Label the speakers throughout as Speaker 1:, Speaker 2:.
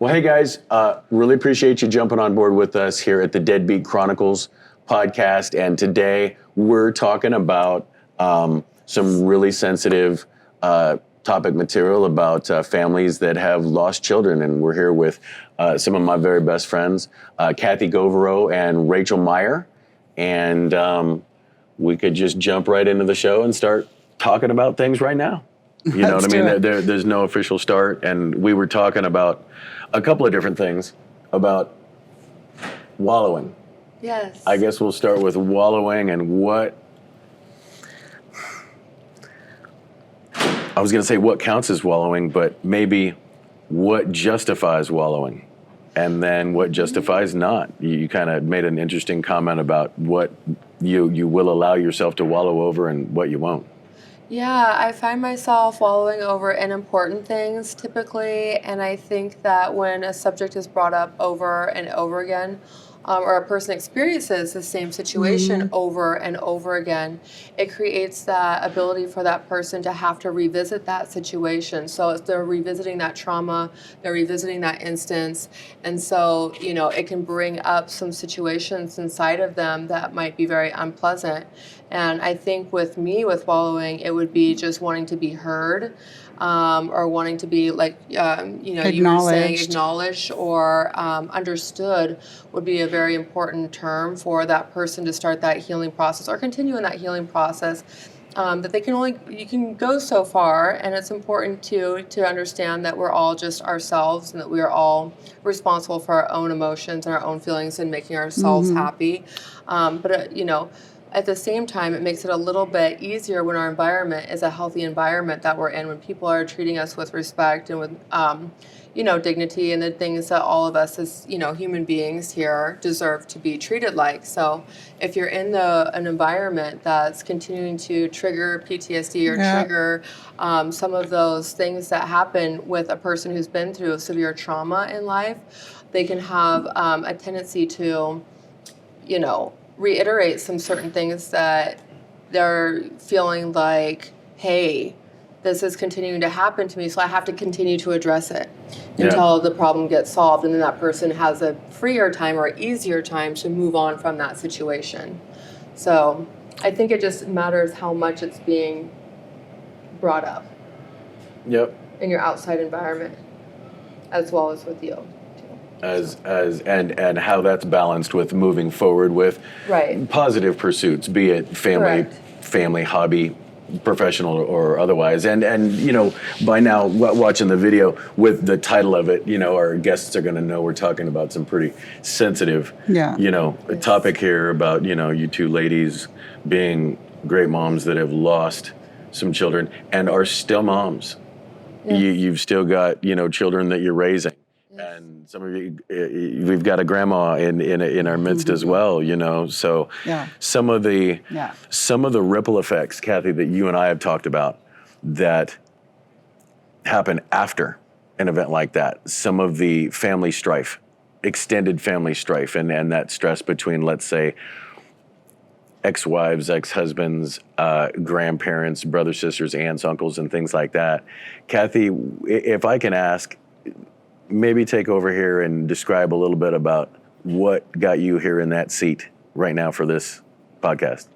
Speaker 1: Well, hey guys, really appreciate you jumping on board with us here at the Deadbeat Chronicles podcast. And today we're talking about some really sensitive topic material about families that have lost children. And we're here with some of my very best friends, Kathy Govoreau and Rachel Meyer. And we could just jump right into the show and start talking about things right now. You know what I mean? There's no official start. And we were talking about a couple of different things about wallowing.
Speaker 2: Yes.
Speaker 1: I guess we'll start with wallowing and what... I was going to say what counts as wallowing, but maybe what justifies wallowing and then what justifies not. You kind of made an interesting comment about what you will allow yourself to wallow over and what you won't.
Speaker 2: Yeah, I find myself wallowing over unimportant things typically, and I think that when a subject is brought up over and over again, or a person experiences the same situation over and over again, it creates that ability for that person to have to revisit that situation. So they're revisiting that trauma, they're revisiting that instance, and so, you know, it can bring up some situations inside of them that might be very unpleasant. And I think with me, with wallowing, it would be just wanting to be heard, or wanting to be like, you were saying acknowledged or understood would be a very important term for that person to start that healing process or continue in that healing process. That you can go so far, and it's important to understand that we're all just ourselves and that we are all responsible for our own emotions and our own feelings and making ourselves happy. At the same time, it makes it a little bit easier when our environment is a healthy environment that we're in, when people are treating us with respect and with, dignity and the things that all of us as, human beings here deserve to be treated like. So if you're in an environment that's continuing to trigger PTSD or trigger some of those things that happen with a person who's been through severe trauma in life, they can have a tendency to, reiterate some certain things that they're feeling like, hey, this is continuing to happen to me, so I have to continue to address it until the problem gets solved, and then that person has a freer time or easier time to move on from that situation. So I think it just matters how much it's being brought up in your outside environment as well as with you.
Speaker 1: And how that's balanced with moving forward with positive pursuits, be it family, hobby, professional or otherwise. And by now watching the video with the title of it, our guests are going to know we're talking about some pretty sensitive, topic here about, you two ladies being great moms that have lost some children and are still moms. Yes. You've still got, children that you're raising. And some of you, we've got a grandma in our midst as well, So some of the ripple effects, Kathy, that you and I have talked about that happen after an event like that. Some of the family strife, extended family strife, and that stress between, let's say, ex-wives, ex-husbands, grandparents, brothers, sisters, aunts, uncles, and things like that. Kathy, if I can ask, maybe take over here and describe a little bit about what got you here in that seat right now for this podcast.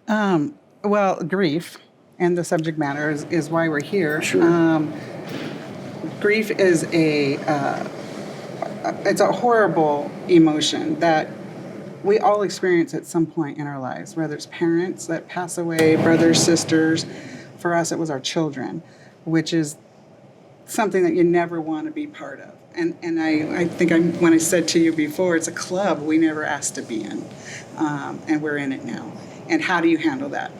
Speaker 3: Well, grief and the subject matter is why we're here.
Speaker 1: Sure.
Speaker 3: Grief is it's a horrible emotion that we all experience at some point in our lives, whether it's parents that pass away, brothers, sisters. For us, it was our children, which is something that you never want to be part of. And I think when I said to you before, it's a club we never asked to be in, and we're in it now. And how do you handle that?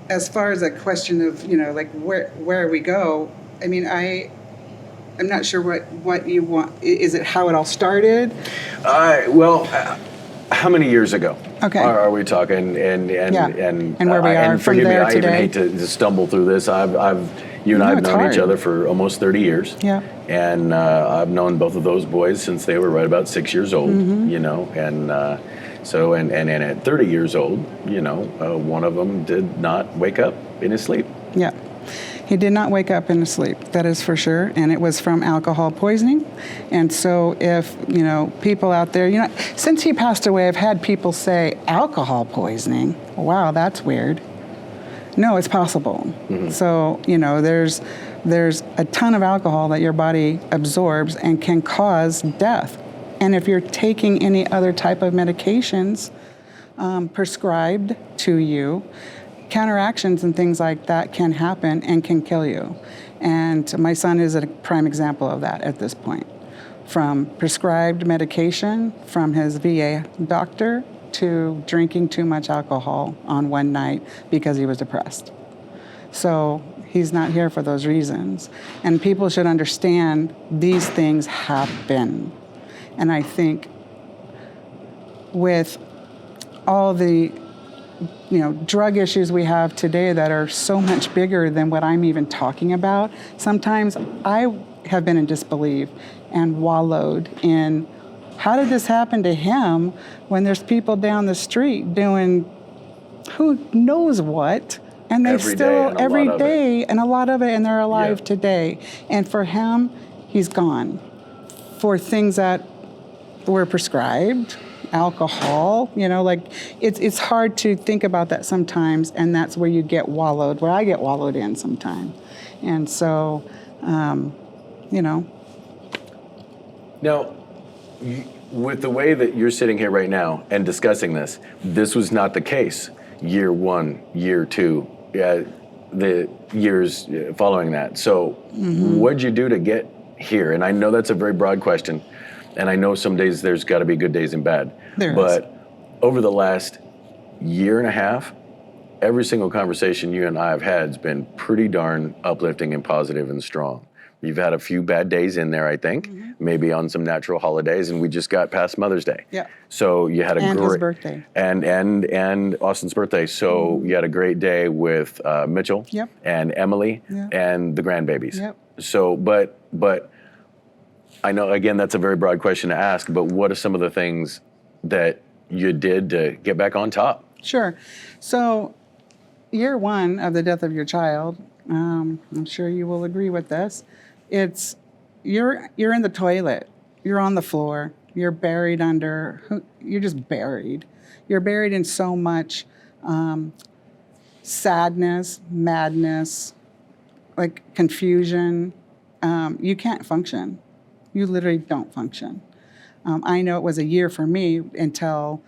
Speaker 3: As far as a question of, where we go, I mean, I'm not sure what you want. Is it how it all started?
Speaker 1: How many years ago?
Speaker 3: Okay.
Speaker 1: Are we talking? And
Speaker 3: where we are
Speaker 1: and
Speaker 3: from
Speaker 1: forgive
Speaker 3: there
Speaker 1: me,
Speaker 3: today.
Speaker 1: I even hate to stumble through this. You and I have known each other for almost 30 years.
Speaker 3: Yeah.
Speaker 1: And I've known both of those boys since they were right about 6 years old, and at 30 years old, one of them did not wake up in his sleep.
Speaker 3: Yeah. He did not wake up in his sleep, that is for sure, and it was from alcohol poisoning. And so if, people out there, since he passed away, I've had people say, alcohol poisoning? Wow, that's weird. No, it's possible. Mm-hmm. So, there's a ton of alcohol that your body absorbs and can cause death. And if you're taking any other type of medications prescribed to you, counteractions and things like that can happen and can kill you. And my son is a prime example of that at this point. From prescribed medication from his VA doctor to drinking too much alcohol on one night because he was depressed. So he's not here for those reasons. And people should understand these things happen. And I think with all the drug issues we have today that are so much bigger than what I'm even talking about, sometimes I have been in disbelief and wallowed in, how did this happen to him when there's people down the street doing who knows what, and they
Speaker 1: every
Speaker 3: day and a lot of it, and they're alive
Speaker 1: Yeah.
Speaker 3: today. And for him, he's gone for things that were prescribed, alcohol, it's hard to think about that sometimes, and that's where you get wallowed, where I get wallowed in sometimes. And so,
Speaker 1: Now, with the way that you're sitting here right now and discussing this was not the case year one, year two, the years following that. So what'd you do to get here? And I know that's a very broad question, and I know some days there's got to be good days and bad. But over the last year and a half, every single conversation you and I have had has been pretty darn uplifting and positive and strong. You've had a few bad days in there, I think, maybe on some natural holidays, and we just got past Mother's Day.
Speaker 3: Yeah.
Speaker 1: So you had
Speaker 3: and his birthday.
Speaker 1: And Austin's birthday. So you had a great day with Mitchell
Speaker 3: Yep.
Speaker 1: and Emily
Speaker 3: Yep.
Speaker 1: and the grandbabies.
Speaker 3: Yep.
Speaker 1: So, but I know, again, that's a very broad question to ask, but what are some of the things that you did to get back on top?
Speaker 3: Sure. So year one of the death of your child, I'm sure you will agree with this, it's you're in the toilet, you're on the floor, you're buried you're just buried. You're buried in so much sadness, madness, like confusion. You can't function. You literally don't function. I know it was a year for me until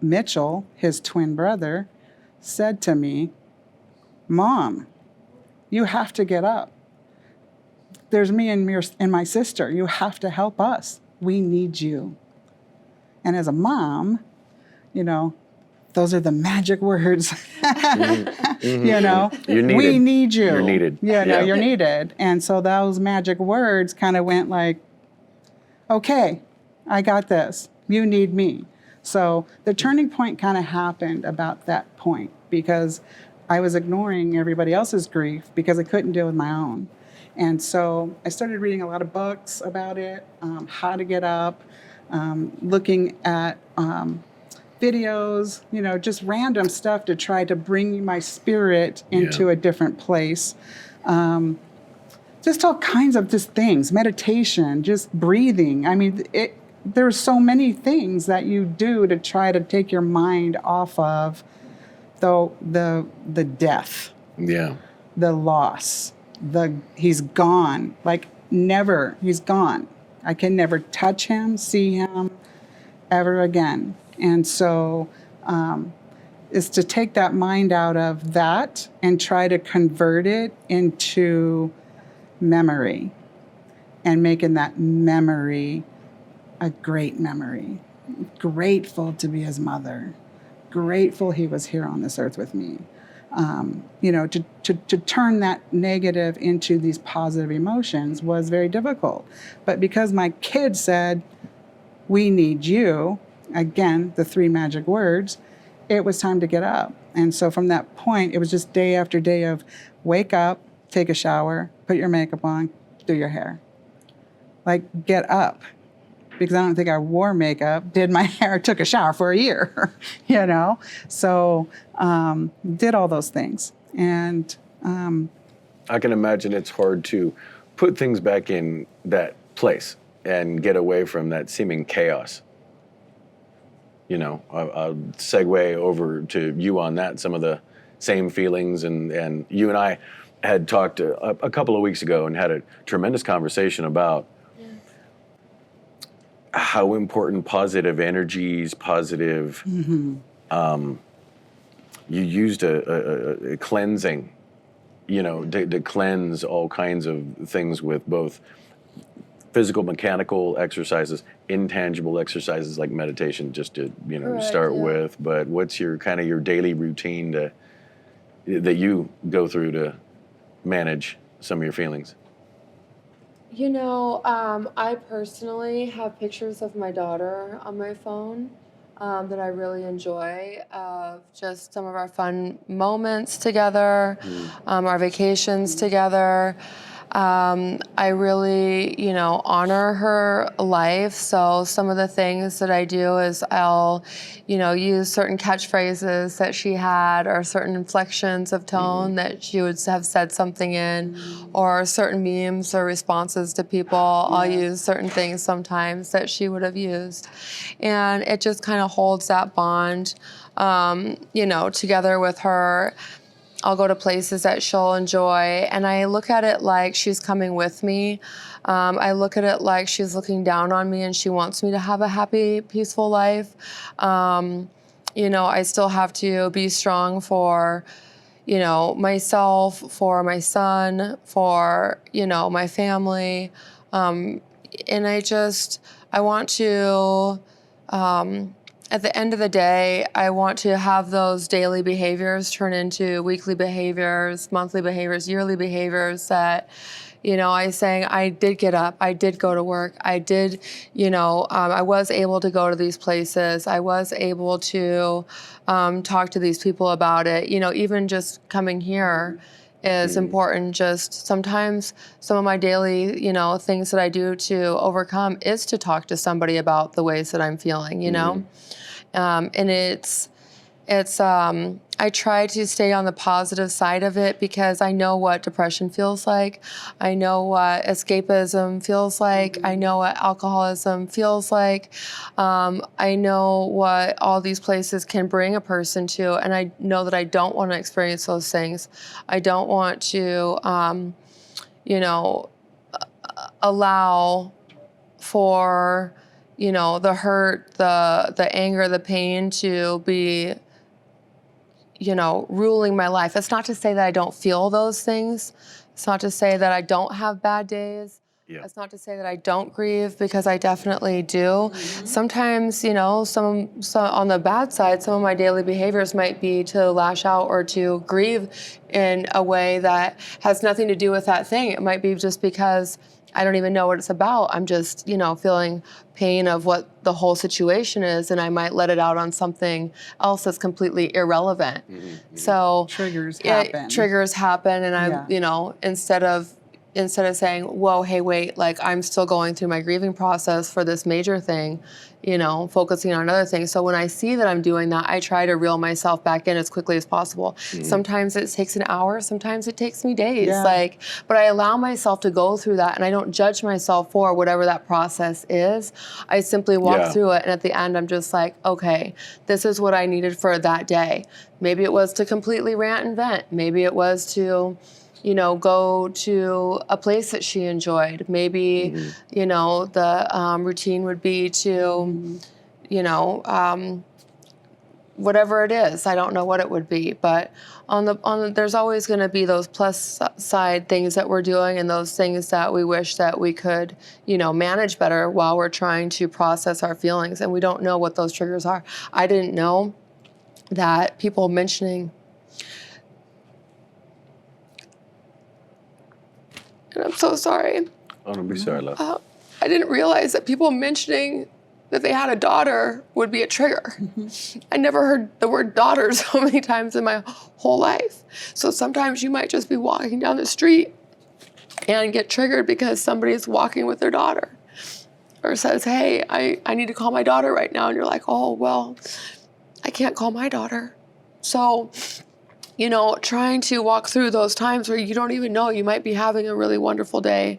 Speaker 3: Mitchell, his twin brother, said to me, "Mom, you have to get up. There's me and my sister. You have to help us. We need you." And as a mom, those are the magic words.
Speaker 1: You're needed.
Speaker 3: We need you.
Speaker 1: You're needed.
Speaker 3: You're needed. And so those magic words kind of went like, okay, I got this. You need me. So the turning point kind of happened about that point, because I was ignoring everybody else's grief because I couldn't deal with my own. And so I started reading a lot of books about it, how to get up, looking at videos, just random stuff to try to bring my spirit into a different place. Just all kinds of just things, meditation, just breathing. I mean, there's so many things that you do to try to take your mind off of the death, the loss, he's gone, like never, he's gone. I can never touch him, see him ever again. And so is to take that mind out of that and try to convert it into memory, and making that memory a great memory. Grateful to be his mother. Grateful he was here on this earth with me. To turn that negative into these positive emotions was very difficult. But because my kid said, "We need you," again, the 3 magic words, it was time to get up. And so from that point, it was just day after day of wake up, take a shower, put your makeup on, do your hair. Like, get up. Because I don't think I wore makeup, did my hair, took a shower for a year, So did all those things. And
Speaker 1: I can imagine it's hard to put things back in that place and get away from that seeming chaos. You know, I'll segue over to you on that, some of the same feelings. And you and I had talked a couple of weeks ago and had a tremendous conversation about how important positive energies, positive, you used a cleansing, you know, to cleanse all kinds of things with both physical, mechanical exercises, intangible exercises like meditation, just to, you know, start with. But what's your kind of your daily routine that you go through to manage some of your feelings?
Speaker 2: You know, I personally have pictures of my daughter on my phone that I really enjoy, of just some of our fun moments together, our vacations together. I really, you know, honor her life. So some of the things that I do is I'll, you know, use certain catchphrases that she had, or certain inflections of tone that she would have said something in, or certain memes or responses to people. I'll use certain things sometimes that she would have used. And it just kind of holds that bond, you know, together with her. I'll go to places that she'll enjoy, and I look at it like she's coming with me. I look at it like she's looking down on me and she wants me to have a happy, peaceful life. You know, I still have to be strong for, you know, myself, for my son, for, you know, my family. And I want to, at the end of the day, I want to have those daily behaviors turn into weekly behaviors, monthly behaviors, yearly behaviors that, you know, I did get up, I did go to work, I did, you know, I was able to go to these places, I was able to talk to these people about it. You know, even just coming here is important. Just sometimes some of my daily, you know, things that I do to overcome is to talk to somebody about the ways that I'm feeling, you know? And I try to stay on the positive side of it because I know what depression feels like. I know what escapism feels like. I know what alcoholism feels like. I know what all these places can bring a person to, and I know that I don't want to experience those things. I don't want to, you know, allow for, you know, the hurt, the anger, the pain to be, you know, ruling my life. It's not to say that I don't feel those things. It's not to say that I don't have bad days. Yeah. It's not to say that I don't grieve, because I definitely do. Sometimes, you know, some on the bad side, some of my daily behaviors might be to lash out or to grieve in a way that has nothing to do with that thing. It might be just because I don't even know what it's about. I'm just, you know, feeling pain of what the whole situation is, and I might let it out on something else that's completely irrelevant. So
Speaker 3: triggers happen.
Speaker 2: Triggers happen, and I, you know, instead of saying, whoa, hey, wait, like I'm still going through my grieving process for this major thing, you know, focusing on other things. So when I see that I'm doing that, I try to reel myself back in as quickly as possible. Sometimes it takes an hour, sometimes it takes me days. But I allow myself to go through that, and I don't judge myself for whatever that process is. I simply walk through it, and at the end I'm just like, okay, this is what I needed for that day. Maybe it was to completely rant and vent. Maybe it was to, you know, go to a place that she enjoyed. Maybe, you know, the routine would be to, you know, whatever it is. I don't know what it would be, but there's always going to be those plus side things that we're doing, and those things that we wish that we could, you know, manage better while we're trying to process our feelings, and we don't know what those triggers are. I didn't know that people mentioning, and I'm so sorry.
Speaker 1: Oh, don't be sorry, love.
Speaker 2: I didn't realize that people mentioning that they had a daughter would be a trigger. I never heard the word daughter so many times in my whole life. So sometimes you might just be walking down the street and get triggered because somebody's walking with their daughter, or says, hey, I need to call my daughter right now. And you're like, oh, well, I can't call my daughter. So you know, trying to walk through those times where you don't even know, you might be having a really wonderful day.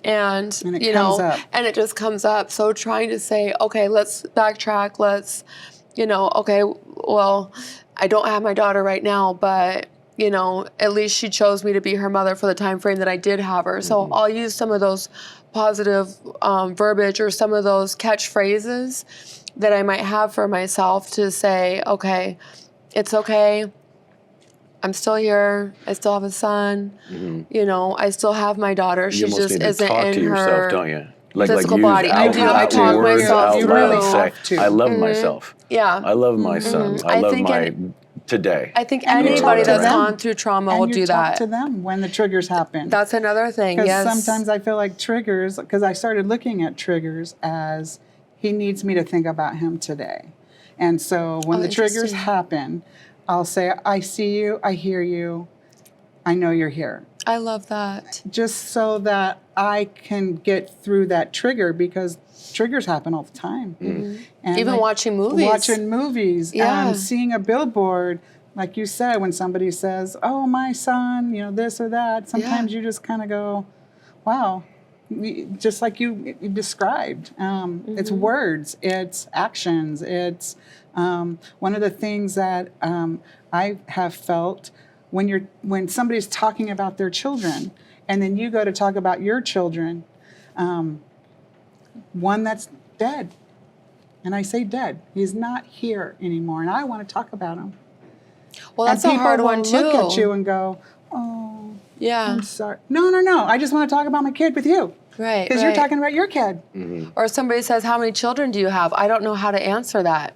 Speaker 2: And
Speaker 3: it
Speaker 2: you
Speaker 3: comes
Speaker 2: know,
Speaker 3: up.
Speaker 2: and it just comes up. So trying to say, okay, let's backtrack. Let's, you know, okay, well, I don't have my daughter right now, but you know, at least she chose me to be her mother for the time frame that I did have her. So I'll use some of those positive verbiage or some of those catchphrases that I might have for myself to say, okay, it's okay. I'm still here. I still have a son. You know, I still have my daughter. She
Speaker 1: You almost
Speaker 2: just
Speaker 1: need to
Speaker 2: isn't
Speaker 1: talk
Speaker 2: in
Speaker 1: to yourself,
Speaker 2: her
Speaker 1: don't you?
Speaker 2: physical
Speaker 1: use
Speaker 2: body. I do. I talk
Speaker 1: words
Speaker 2: myself
Speaker 1: out
Speaker 2: through.
Speaker 1: loud. Say,
Speaker 3: to.
Speaker 1: I love myself.
Speaker 2: Yeah.
Speaker 1: I love my son. I
Speaker 2: I
Speaker 1: love
Speaker 2: think
Speaker 1: my today.
Speaker 2: I think
Speaker 3: And you
Speaker 2: anybody
Speaker 3: talk to
Speaker 2: that's
Speaker 3: them.
Speaker 2: gone through trauma will
Speaker 3: And you
Speaker 2: do
Speaker 3: talk
Speaker 2: that.
Speaker 3: to them when the triggers happen.
Speaker 2: That's another thing.
Speaker 3: Because
Speaker 2: Yes.
Speaker 3: sometimes I feel like triggers, because I started looking at triggers as he needs me to think about him today. And so when the triggers
Speaker 2: interesting.
Speaker 3: happen, I'll say, I see you, I hear you, I know you're here.
Speaker 2: I love that.
Speaker 3: Just so that I can get through that trigger, because triggers happen all the time. And
Speaker 2: Even
Speaker 3: like,
Speaker 2: watching movies.
Speaker 3: Watching movies.
Speaker 2: Yeah.
Speaker 3: Seeing a billboard, like you said, when somebody says, oh, my son, you know, this or that, sometimes you just kind of go, wow. Just like you described. It's words, it's actions, it's one of the things that I have felt when somebody's talking about their children, and then you go to talk about your children, one that's dead, and I say dead, he's not here anymore, and I want to talk about him.
Speaker 2: Well, that's
Speaker 3: and
Speaker 2: a hard one
Speaker 3: people
Speaker 2: too.
Speaker 3: will look at you and go, oh,
Speaker 2: Yeah.
Speaker 3: I'm sorry. No. I just want to talk about my kid with you.
Speaker 2: Right.
Speaker 3: Because you're talking about your kid.
Speaker 2: Or somebody says, how many children do you have? I don't know how to answer that,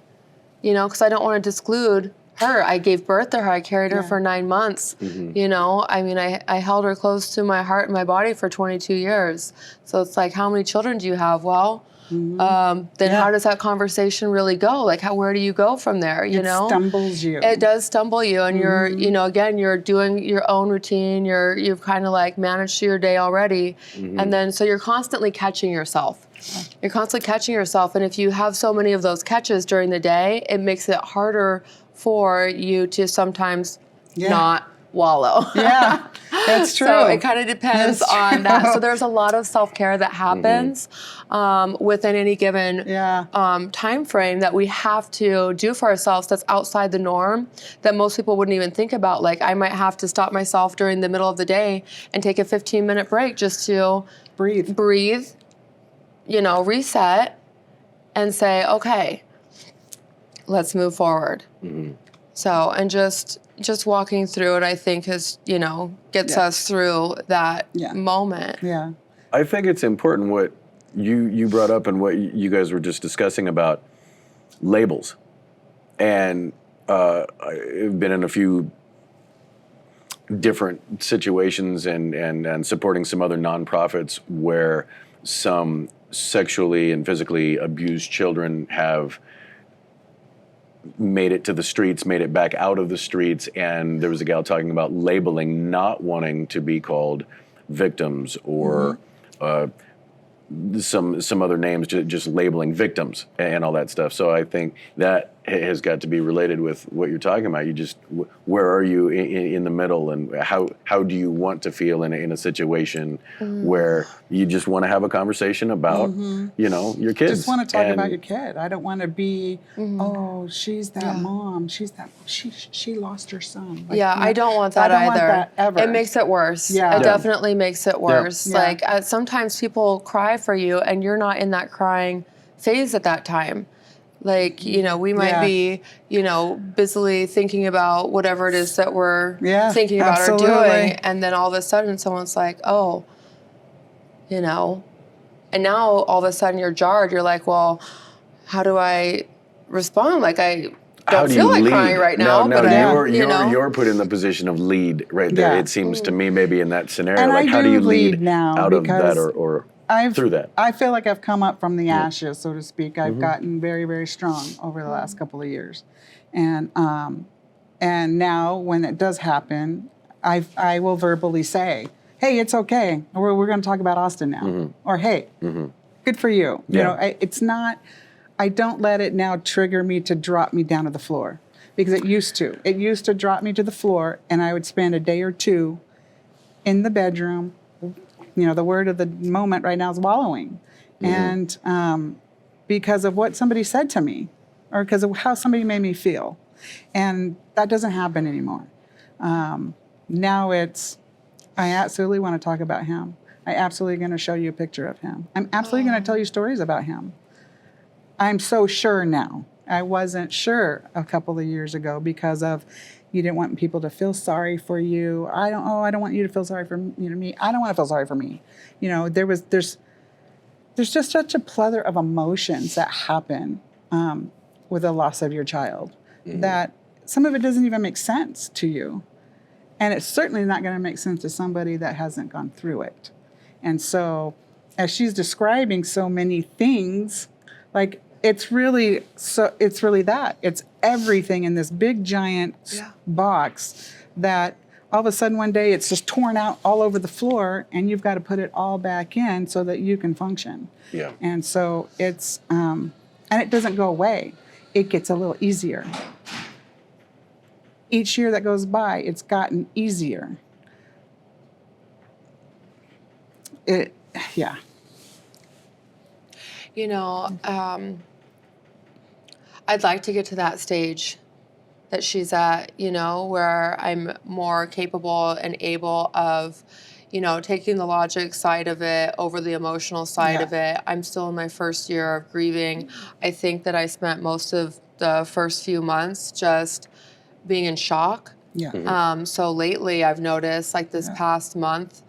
Speaker 2: you know, because I don't want to disclude her. I gave birth to her. I carried her for 9 months. You know, I mean, I held her close to my heart and my body for 22 years. So it's like, how many children do you have? Well, then how does that conversation really go? Like, where do you go from there? You know,
Speaker 3: It stumbles you.
Speaker 2: It does stumble you, and you're, you know, again, you're doing your own routine. You've kind of like managed your day already, and then so you're constantly catching yourself. You're constantly catching yourself, and if you have so many of those catches during the day, it makes it harder for you to sometimes not wallow.
Speaker 3: Yeah, that's true.
Speaker 2: So it kind of depends
Speaker 3: That's
Speaker 2: on
Speaker 3: true.
Speaker 2: that. So there's a lot of self-care that happens within any given time frame that we have to do for ourselves that's outside the norm that most people wouldn't even think about. Like, I might have to stop myself during the middle of the day and take a 15-minute break just to breathe, you know, reset, and say, okay, let's move forward. So, and just walking through it, I think, is, you know, gets us through that moment.
Speaker 3: Yeah.
Speaker 1: I think it's important what you brought up and what you guys were just discussing about labels. And I've been in a few different situations and supporting some other nonprofits where some sexually and physically abused children have made it to the streets, made it back out of the streets, and there was a gal talking about labeling, not wanting to be called victims or some other names, just labeling victims and all that stuff. So I think that has got to be related with what you're talking about. You just, where are you in the middle, and how do you want to feel in a situation where you just want to have a conversation about, you know, your kids.
Speaker 3: Just want to talk about your kid. I don't want to be, oh, she's that mom. She lost her son. Like,
Speaker 2: I don't want that
Speaker 3: I don't
Speaker 2: either.
Speaker 3: want that ever.
Speaker 2: It makes it worse.
Speaker 3: Yeah.
Speaker 2: It definitely makes it worse.
Speaker 3: Yeah.
Speaker 2: Like, sometimes people cry for you and you're not in that crying phase at that time. Like, you know, we might be, you know, busily thinking about whatever it is that we're thinking about or doing. And then all of a sudden someone's like, oh, you know, and now all of a sudden you're jarred. You're like, well, how do I respond? Like, I don't feel like crying right now.
Speaker 1: No,
Speaker 2: but
Speaker 1: you're put in the position of lead right there.
Speaker 3: Yeah.
Speaker 1: It seems to me, maybe in that scenario,
Speaker 3: And
Speaker 1: like,
Speaker 3: I
Speaker 1: how do
Speaker 3: do
Speaker 1: you lead
Speaker 3: lead now
Speaker 1: out of that
Speaker 3: because
Speaker 1: or through that?
Speaker 3: I feel like I've come up from the ashes, so to speak. I've gotten very, very strong over the last couple of years, and now when it does happen, I will verbally say, "Hey, it's okay. We're going to talk about Austin now," or "Hey, good for you." You know, it's not. I don't let it now trigger me to drop me down to the floor, because it used to. It used to drop me to the floor, and I would spend a day or two in the bedroom. You know, the word of the moment right now is wallowing. And because of what somebody said to me, or because of how somebody made me feel. And that doesn't happen anymore. Now it's, I absolutely want to talk about him. I absolutely going to show you a picture of him. I'm absolutely going to tell you stories about him. I'm so sure now. I wasn't sure a couple of years ago because of you didn't want people to feel sorry for you. I don't want you to feel sorry for me. I don't want to feel sorry for me. You know, there's just such a plethora of emotions that happen with the loss of your child that some of it doesn't even make sense to you. And it's certainly not going to make sense to somebody that hasn't gone through it. And so as she's describing so many things, like it's really that. It's everything in this big giant box that all of a sudden one day it's just torn out all over the floor and you've got to put it all back in so that you can function.
Speaker 1: Yeah.
Speaker 3: And so it's, and it doesn't go away. It gets a little easier. Each year that goes by, it's gotten easier. Yeah.
Speaker 2: You know, I'd like to get to that stage that she's at, you know, where I'm more capable and able of, you know, taking the logic side of it over the emotional side of it. I'm still in my first year of grieving. I think that I spent most of the first few months just being in shock.
Speaker 3: Yeah.
Speaker 2: So lately I've noticed, like this past month,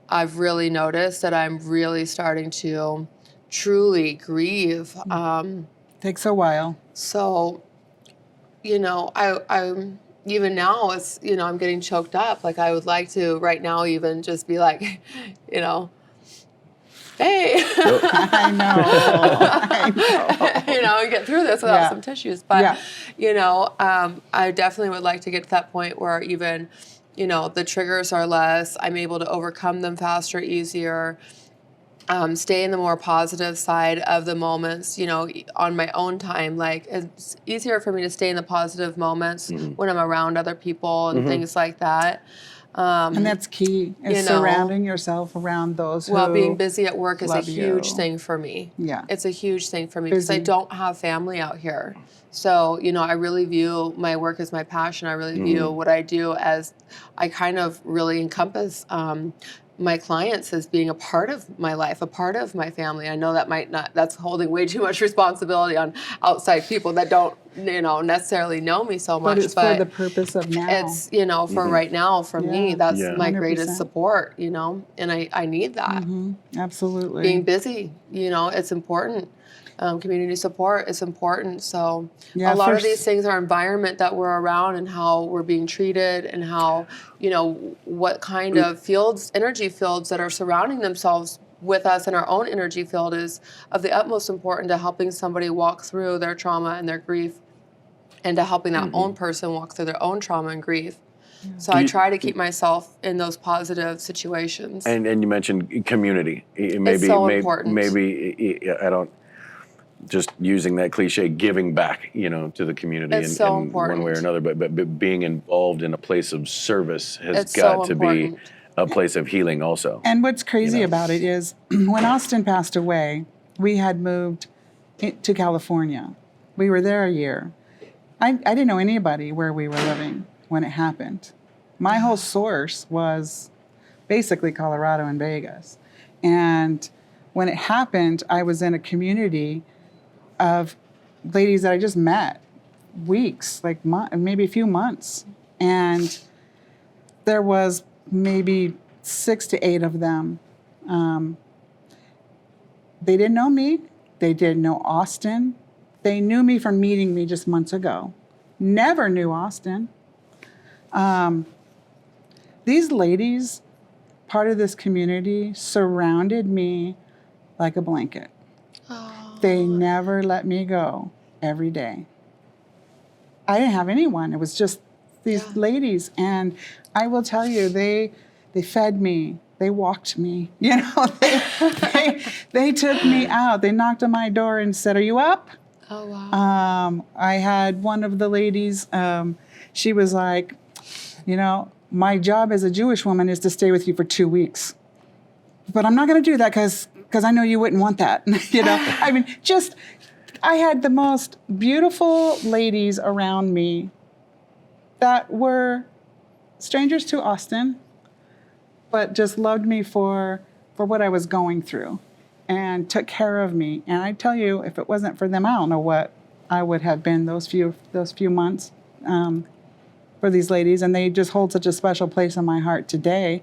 Speaker 2: I've really noticed that I'm really starting to truly grieve.
Speaker 3: Takes a while.
Speaker 2: So, you know, I'm even now it's, you know, I'm getting choked up. Like I would like to right now even just be like, you know, hey,
Speaker 3: I know.
Speaker 2: you know, and get through this without some tissues. But, you know, I definitely would like to get to that point where even, you know, the triggers are less. I'm able to overcome them faster, easier. Stay in the more positive side of the moments, you know, on my own time. Like it's easier for me to stay in the positive moments when I'm around other people and things like that.
Speaker 3: And that's key, is surrounding yourself around those who
Speaker 2: well, being busy at work is a
Speaker 3: love
Speaker 2: huge
Speaker 3: you.
Speaker 2: thing for me.
Speaker 3: Yeah.
Speaker 2: It's a huge thing for me because I don't have family out here. So, you know, I really view my work as my passion. I really view what I do as I kind of really encompass my clients as being a part of my life, a part of my family. I know that that's holding way too much responsibility on outside people that don't, you know, necessarily know me so much.
Speaker 3: But it's for the purpose of now.
Speaker 2: It's, you know, for right now, for me, that's my
Speaker 3: 100%.
Speaker 2: greatest support, you know, and I need that.
Speaker 3: Absolutely.
Speaker 2: Being busy, you know, it's important. Community support is important. So a lot of these things are environment that we're around and how we're being treated and how, you know, what kind of fields, energy fields that are surrounding themselves with us in our own energy field is of the utmost importance to helping somebody walk through their trauma and their grief and to helping that own person walk through their own trauma and grief. So I try to keep myself in those positive situations.
Speaker 1: And you mentioned community. Maybe,
Speaker 2: it's so important.
Speaker 1: Maybe I don't, just using that cliche, giving back, you know, to the community
Speaker 2: it's so important.
Speaker 1: One way or another, but being involved in a place of service has
Speaker 2: it's
Speaker 1: got
Speaker 2: so
Speaker 1: to be a place of healing also.
Speaker 3: And what's crazy about it is when Austin passed away, we had moved to California. We were there a year. I didn't know anybody where we were living when it happened. My whole source was basically Colorado and Vegas. And when it happened, I was in a community of ladies that I just met weeks, like maybe a few months. And there was maybe 6 to 8 of them. They didn't know me. They didn't know Austin. They knew me from meeting me just months ago. Never knew Austin. These ladies, part of this community, surrounded me like a blanket. They never let me go every day. I didn't have anyone. It was just these ladies. And I will tell you, they fed me. They walked me. You know, they took me out. They knocked on my door and said, "Are you up?"
Speaker 2: Oh, wow.
Speaker 3: I had one of the ladies, she was like, my job as a Jewish woman is to stay with you for 2 weeks. But I'm not going to do that because I know you wouldn't want that. I mean, I had the most beautiful ladies around me that were strangers to Austin, but just loved me for what I was going through and took care of me. And I tell you, if it wasn't for them, I don't know what I would have been those few months for these ladies. And they just hold such a special place in my heart today.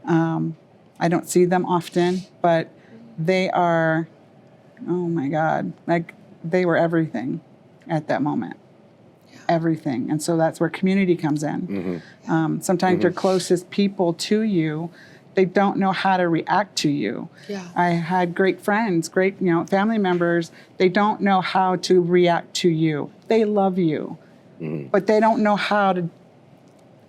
Speaker 3: I don't see them often, but they are, oh my God, like they were everything at that moment. Everything. And so that's where community comes in. Sometimes your closest people to you, they don't know how to react to you.
Speaker 2: Yeah.
Speaker 3: I had great friends, great family members. They don't know how to react to you. They love you, but they don't know how to.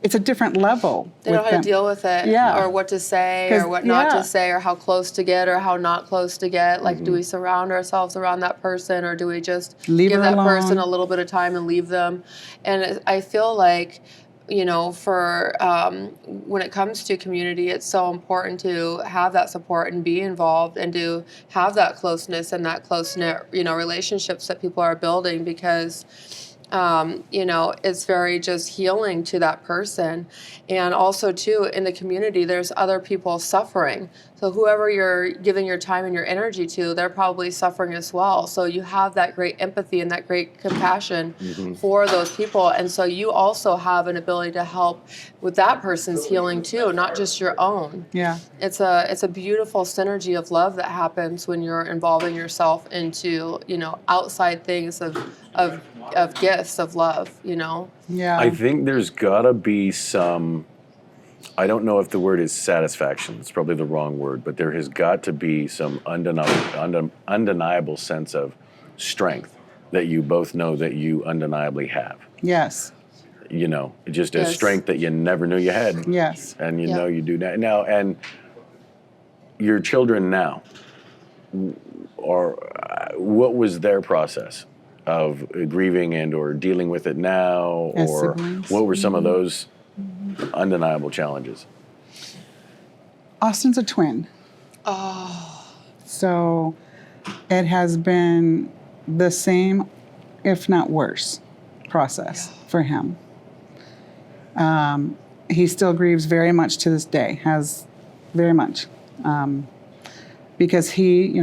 Speaker 3: It's a different level.
Speaker 2: They don't know how to deal with it, or what to say, or what not to say, or how close to get, or how not close to get. Like, do we surround ourselves around that person, or do we just give that person a little bit of time and leave them? And I feel like, for when it comes to community, it's so important to have that support and be involved and to have that closeness and that close-knit, relationships that people are building, because it's very just healing to that person. And also, too, in the community, there's other people suffering. So whoever you're giving your time and your energy to, they're probably suffering as well. So you have that great empathy and that great compassion for those people. And so you also have an ability to help with that person's healing, too, not just your own.
Speaker 3: Yeah.
Speaker 2: It's a beautiful synergy of love that happens when you're involving yourself into, outside things of gifts of love,
Speaker 3: Yeah.
Speaker 1: I think there's got to be some, I don't know if the word is satisfaction, it's probably the wrong word, but there has got to be some undeniable sense of strength that you both know that you undeniably have.
Speaker 3: Yes.
Speaker 1: Just a strength that you never knew you had.
Speaker 3: Yes.
Speaker 1: And know you do now. And your children now, what was their process of grieving and or dealing with it now?
Speaker 3: As
Speaker 1: or
Speaker 3: siblings.
Speaker 1: what were some of those undeniable challenges?
Speaker 3: Austin's a twin.
Speaker 2: Oh.
Speaker 3: So it has been the same, if not worse, process for him. He still grieves very much to this day, has very much. Because he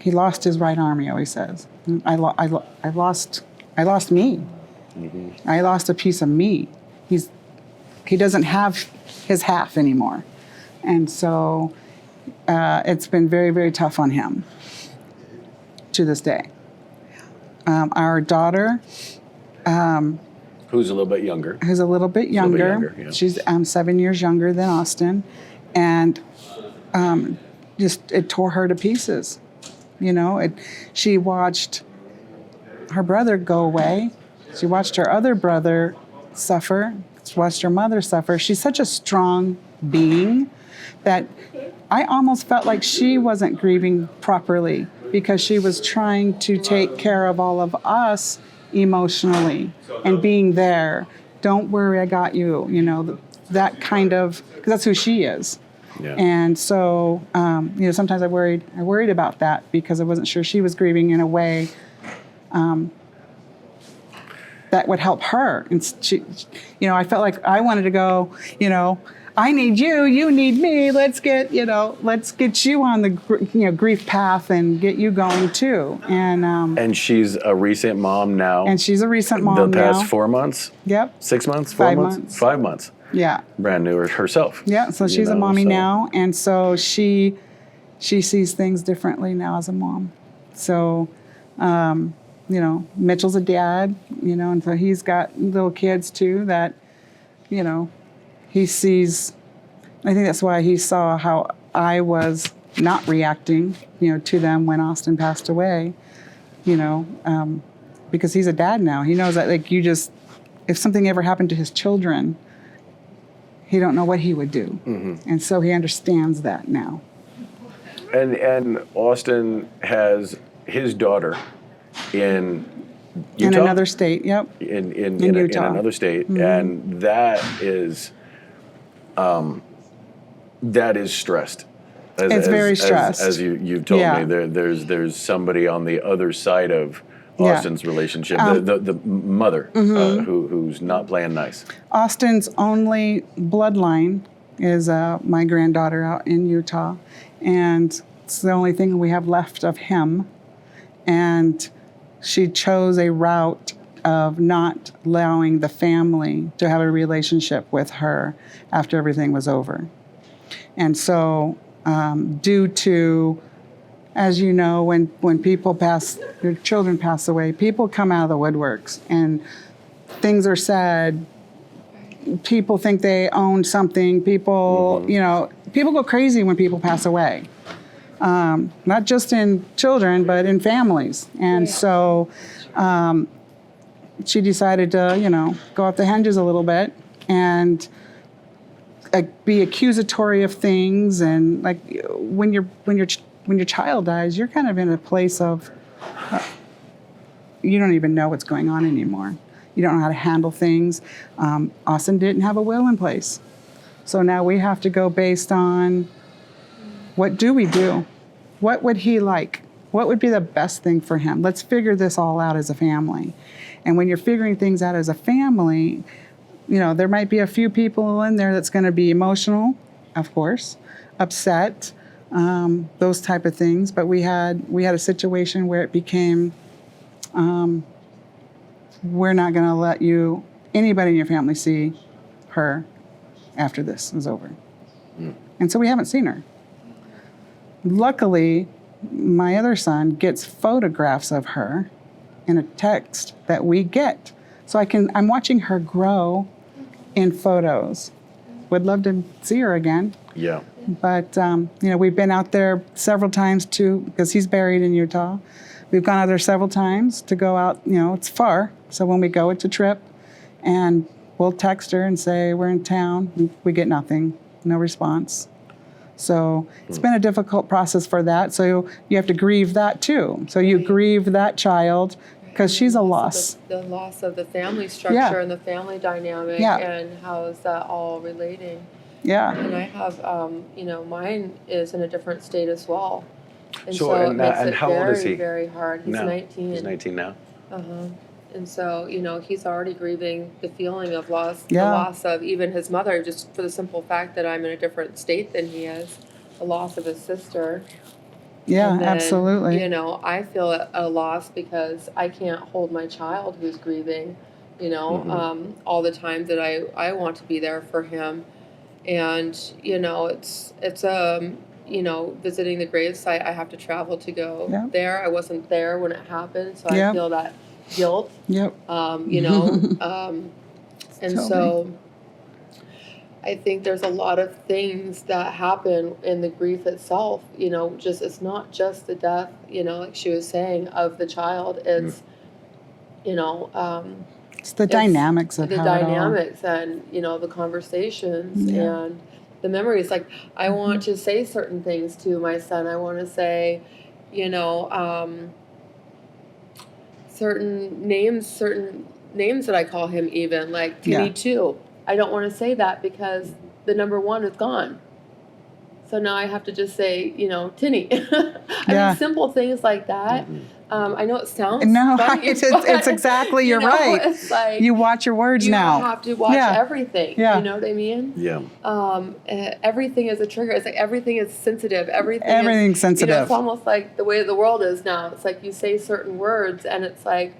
Speaker 3: lost his right arm, he always says. I lost me. I lost a piece of me. He doesn't have his half anymore. And so it's been very, very tough on him to this day. Our daughter,
Speaker 1: Who's a little bit younger.
Speaker 3: Who's a little bit younger.
Speaker 1: Yeah.
Speaker 3: She's 7 years younger than Austin. And it tore her to pieces. She watched her brother go away. She watched her other brother suffer. She watched her mother suffer. She's such a strong being that I almost felt like she wasn't grieving properly because she was trying to take care of all of us emotionally and being there. Don't worry, I got you. That kind of, because that's who she is.
Speaker 1: Yeah.
Speaker 3: And so, sometimes I worried about that because I wasn't sure she was grieving in a way that would help her. And she, I felt like I wanted to go, I need you, you need me. Let's get you on the grief path and get you going too. And
Speaker 1: she's a recent mom now.
Speaker 3: And she's a recent mom
Speaker 1: the
Speaker 3: now.
Speaker 1: past 4 months.
Speaker 3: Yep.
Speaker 1: 6 months. 4
Speaker 3: 5
Speaker 1: months.
Speaker 3: months.
Speaker 1: 5 months.
Speaker 3: Yeah.
Speaker 1: Brand new herself.
Speaker 3: Yeah. So she's a mommy now, and so she sees things differently now as a mom. So, Mitchell's a dad, and so he's got little kids too that, he sees. I think that's why he saw how I was not reacting, to them when Austin passed away, because he's a dad now. He knows that, if something ever happened to his children, he don't know what he would do. Mm-hmm. And so he understands that now.
Speaker 1: And Austin has his daughter in Utah?
Speaker 3: In another state, yep.
Speaker 1: In
Speaker 3: Utah.
Speaker 1: another state, and that is stressed.
Speaker 3: It's very stressed.
Speaker 1: As you've told
Speaker 3: Yeah.
Speaker 1: me, there's somebody on the other side of Austin's relationship, the mother, who's not playing nice.
Speaker 3: Austin's only bloodline is my granddaughter out in Utah, and it's the only thing we have left of him. And she chose a route of not allowing the family to have a relationship with her after everything was over. And so, due to, as you know, when people pass, their children pass away, people come out of the woodworks and things are said. People think they own something. People, people go crazy when people pass away. Not just in children, but in families. And so she decided to, go off the hinges a little bit and be accusatory of things. And like when your child dies, you're kind of in a place of you don't even know what's going on anymore. You don't know how to handle things. Austin didn't have a will in place. So now we have to go based on what do we do? What would he like? What would be the best thing for him? Let's figure this all out as a family. And when you're figuring things out as a family, there might be a few people in there that's going to be emotional, of course, upset, those type of things. But we had a situation where it became, we're not going to let anybody in your family see her after this is over. And so we haven't seen her. Luckily, my other son gets photographs of her in a text that we get. So I'm watching her grow in photos. Would love to see her again.
Speaker 1: Yeah.
Speaker 3: But, we've been out there several times too, because he's buried in Utah. We've gone out there several times to go out, it's far. So when we go, it's a trip. And we'll text her and say, we're in town. We get nothing, no response. So it's been a difficult process for that. So you have to grieve that too. So you grieve that child because she's a loss.
Speaker 2: The loss of the family structure and the family dynamic and how is that all relating.
Speaker 3: Yeah.
Speaker 2: And I have, mine is in a different state as well. And
Speaker 1: So
Speaker 2: it makes
Speaker 1: and
Speaker 2: it
Speaker 1: how
Speaker 2: very,
Speaker 1: old is he?
Speaker 2: very hard. He's 19.
Speaker 1: He's 19 now.
Speaker 2: And so, he's already grieving the feeling of loss, the
Speaker 3: Yeah.
Speaker 2: loss of even his mother, just for the simple fact that I'm in a different state than he is, the loss of his sister.
Speaker 3: Yeah,
Speaker 2: And then,
Speaker 3: absolutely.
Speaker 2: I feel a loss because I can't hold my child who's grieving, all the time that I want to be there for him. And, it's visiting the gravesite, I have to travel to go there. I wasn't there when it happened, so I feel that guilt.
Speaker 3: Yep.
Speaker 2: And so I think there's a lot of things that happen in the grief itself, it's not just the death, like she was saying, of the child. It's,
Speaker 3: it's the dynamics of
Speaker 2: the
Speaker 3: how
Speaker 2: dynamics and, the conversations and the memories. Like, I want to say certain things to my son. I want to say, certain names that I call him, even like Tinny 2. I don't want to say that because the number 1 is gone. So now I have to just say, Tinny. I mean, simple things like that. I know it sounds funny,
Speaker 3: it's exactly, you're right.
Speaker 2: It's like,
Speaker 3: you watch your words now.
Speaker 2: You have to watch everything.
Speaker 3: Yeah.
Speaker 2: You know what I mean?
Speaker 1: Yeah.
Speaker 2: Everything is a trigger. It's like everything is sensitive.
Speaker 3: Everything's sensitive.
Speaker 2: It's almost like the way the world is now. It's like you say certain words and it's like,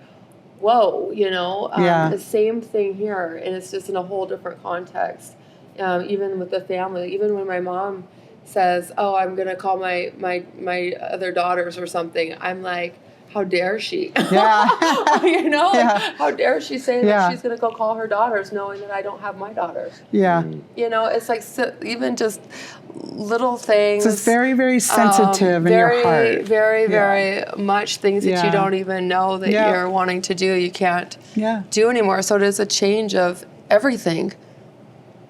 Speaker 2: whoa, the same thing here. And it's just in a whole different context. Even with the family, even when my mom says, oh, I'm going to call my other daughters or something, I'm like, how dare she?
Speaker 3: Yeah.
Speaker 2: How dare she say that she's going to go call her daughters knowing that I don't have my daughters?
Speaker 3: Yeah.
Speaker 2: It's like even just little things.
Speaker 3: It's very, very sensitive in your heart.
Speaker 2: Very, very much things that you don't even know that you're wanting to do. You can't do anymore. So it is a change of everything.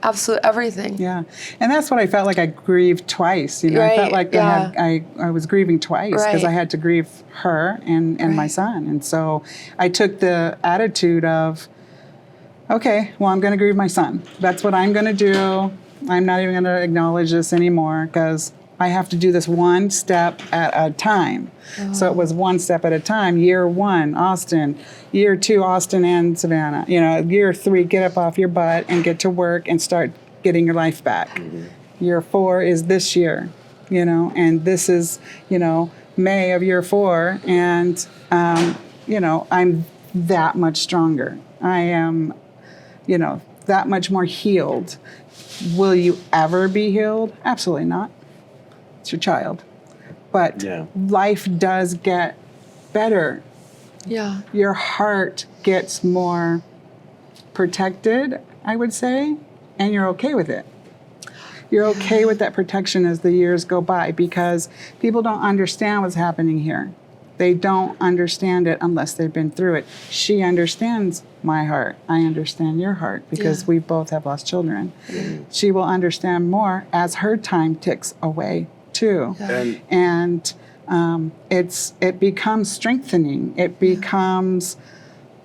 Speaker 2: absolute everything.
Speaker 3: Yeah, and that's what I felt like I grieved twice. You know, I felt like I was grieving twice because I had to grieve her and my son, and so I took the attitude of, okay, well, I'm going to grieve my son. That's what I'm going to do. I'm not even going to acknowledge this anymore because I have to do this one step at a time. So it was one step at a time. Year 1, Austin. Year 2, Austin and Savannah. You know, year 3, get up off your butt and get to work and start getting your life back. Mm-hmm. Year 4 is this year, you know, and this is, you know, May of year 4. And, you know, I'm that much stronger. I am, you know, that much more healed. Will you ever be healed? Absolutely not. It's your child. But life does get better.
Speaker 2: Yeah.
Speaker 3: Your heart gets more protected, I would say, and you're okay with it. You're okay with that protection as the years go by because people don't understand what's happening here. They don't understand it unless they've been through it. She understands my heart. I understand your heart because we both have lost children. She will understand more as her time ticks away too. And it becomes strengthening. It becomes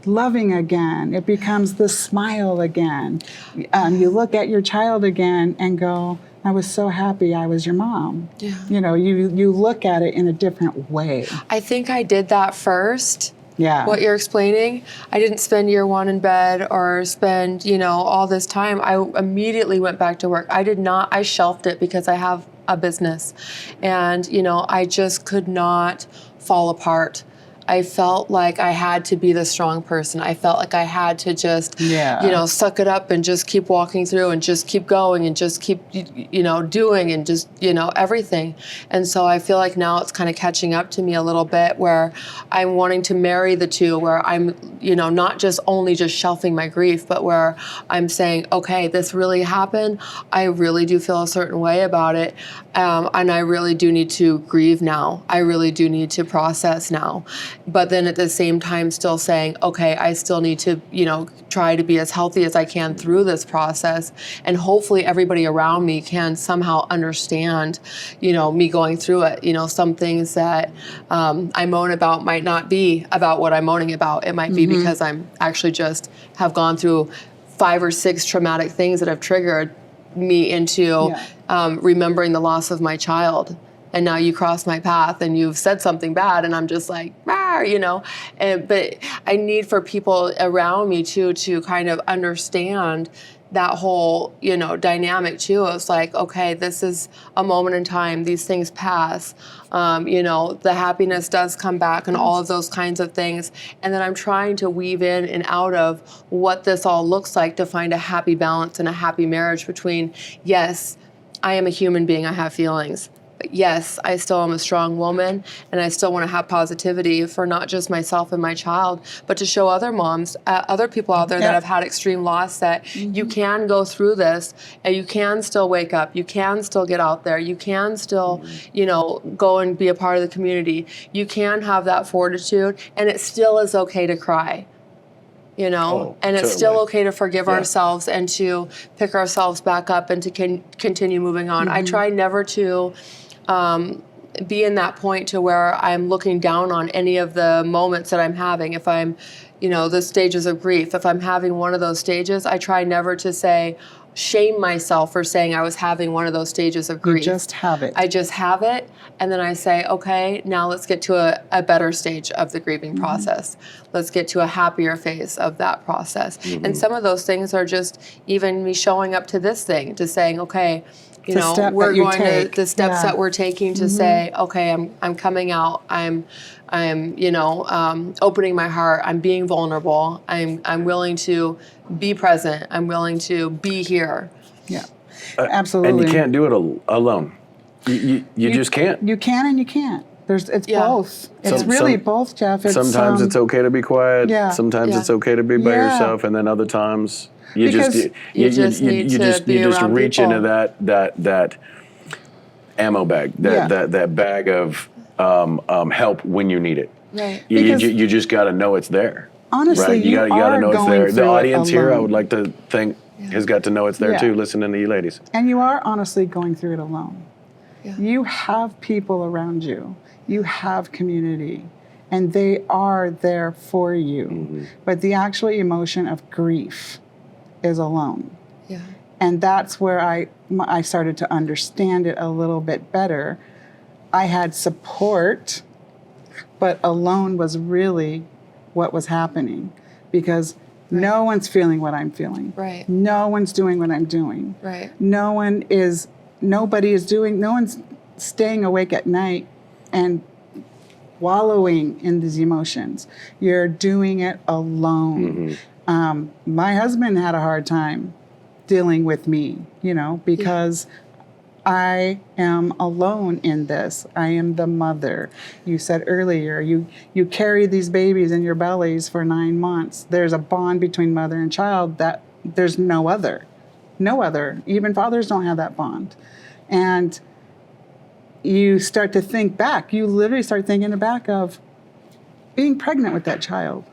Speaker 3: loving again. It becomes the smile again. You look at your child again and go, I was so happy I was your mom. Yeah. You know, you look at it in a different way.
Speaker 2: I think I did that first.
Speaker 3: Yeah.
Speaker 2: What you're explaining, I didn't spend year 1 in bed or spend, you know, all this time. I immediately went back to work. I shelved it because I have a business. And, you know, I just could not fall apart. I felt like I had to be the strong person. I felt like I had to just, you know, suck it up and just keep walking through and just keep going and just keep, you know, doing and just, you know, everything. And so I feel like now it's kind of catching up to me a little bit where I'm wanting to marry the two, where I'm, you know, not just only just shelving my grief, but where I'm saying, okay, this really happened. I really do feel a certain way about it. And I really do need to grieve now. I really do need to process now. But then at the same time still saying, okay, I still need to, you know, try to be as healthy as I can through this process. And hopefully everybody around me can somehow understand, you know, me going through it. You know, some things that I moan about might not be about what I'm moaning about. It might be because I'm actually just have gone through 5 or 6 traumatic things that have triggered me into remembering the loss of my child. And now you cross my path and you've said something bad and I'm just like, you know. But I need for people around me too to kind of understand that whole, you know, dynamic too. It's like, okay, this is a moment in time. These things pass. You know, the happiness does come back and all of those kinds of things. And then I'm trying to weave in and out of what this all looks like to find a happy balance and a happy marriage between, yes, I am a human being. I have feelings. But yes, I still am a strong woman, and I still want to have positivity for not just myself and my child, but to show other moms, other people out there that have had extreme loss that you can go through this, and you can still wake up, you can still get out there, you can still, you know, go and be a part of the community. You can have that fortitude, and it still is okay to cry. You know, and it's still okay to forgive ourselves and to pick ourselves back up and to continue moving on. I try never to be in that point to where I'm looking down on any of the moments that I'm having. If I'm, you know, the stages of grief, if I'm having one of those stages, I try never to shame myself for saying I was having one of those stages of grief.
Speaker 3: You just have it.
Speaker 2: I just have it, and then I say, okay, now let's get to a better stage of the grieving process. Let's get to a happier phase of that process. And some of those things are just even me showing up to this thing, to saying, okay, you know, we're going to the steps that we're taking to say, okay, I'm coming out. I'm you know, opening my heart. I'm being vulnerable. I'm willing to be present. I'm willing to be here.
Speaker 3: Yeah, absolutely.
Speaker 1: And you can't do it alone. You just can't.
Speaker 3: You can and you can't. It's both. It's really both, Jeff.
Speaker 1: Sometimes it's okay to be quiet.
Speaker 3: Yeah.
Speaker 1: Sometimes it's okay to be by yourself, and then other times you just reach into that ammo bag, that bag of help when you need it.
Speaker 2: Right.
Speaker 1: You just got to know it's there.
Speaker 3: Honestly,
Speaker 1: right? You got to know it's there. The audience here, I would like to thank has got to know it's there too, listening to you ladies.
Speaker 3: And you are honestly going through it alone.
Speaker 2: Yeah.
Speaker 3: You have people around you. You have community. And they are there for you. But the actual emotion of grief is alone.
Speaker 2: Yeah.
Speaker 3: And that's where I started to understand it a little bit better. I had support, but alone was really what was happening, because no one's feeling what I'm feeling.
Speaker 2: Right.
Speaker 3: No one's doing what I'm doing.
Speaker 2: Right.
Speaker 3: No one's staying awake at night and wallowing in these emotions. You're doing it alone. My husband had a hard time dealing with me, because I am alone in this. I am the mother. You said earlier, you carry these babies in your bellies for 9 months. There's a bond between mother and child that there's no other. No other. Even fathers don't have that bond. And you start to think back. You literally start thinking back of being pregnant with that child,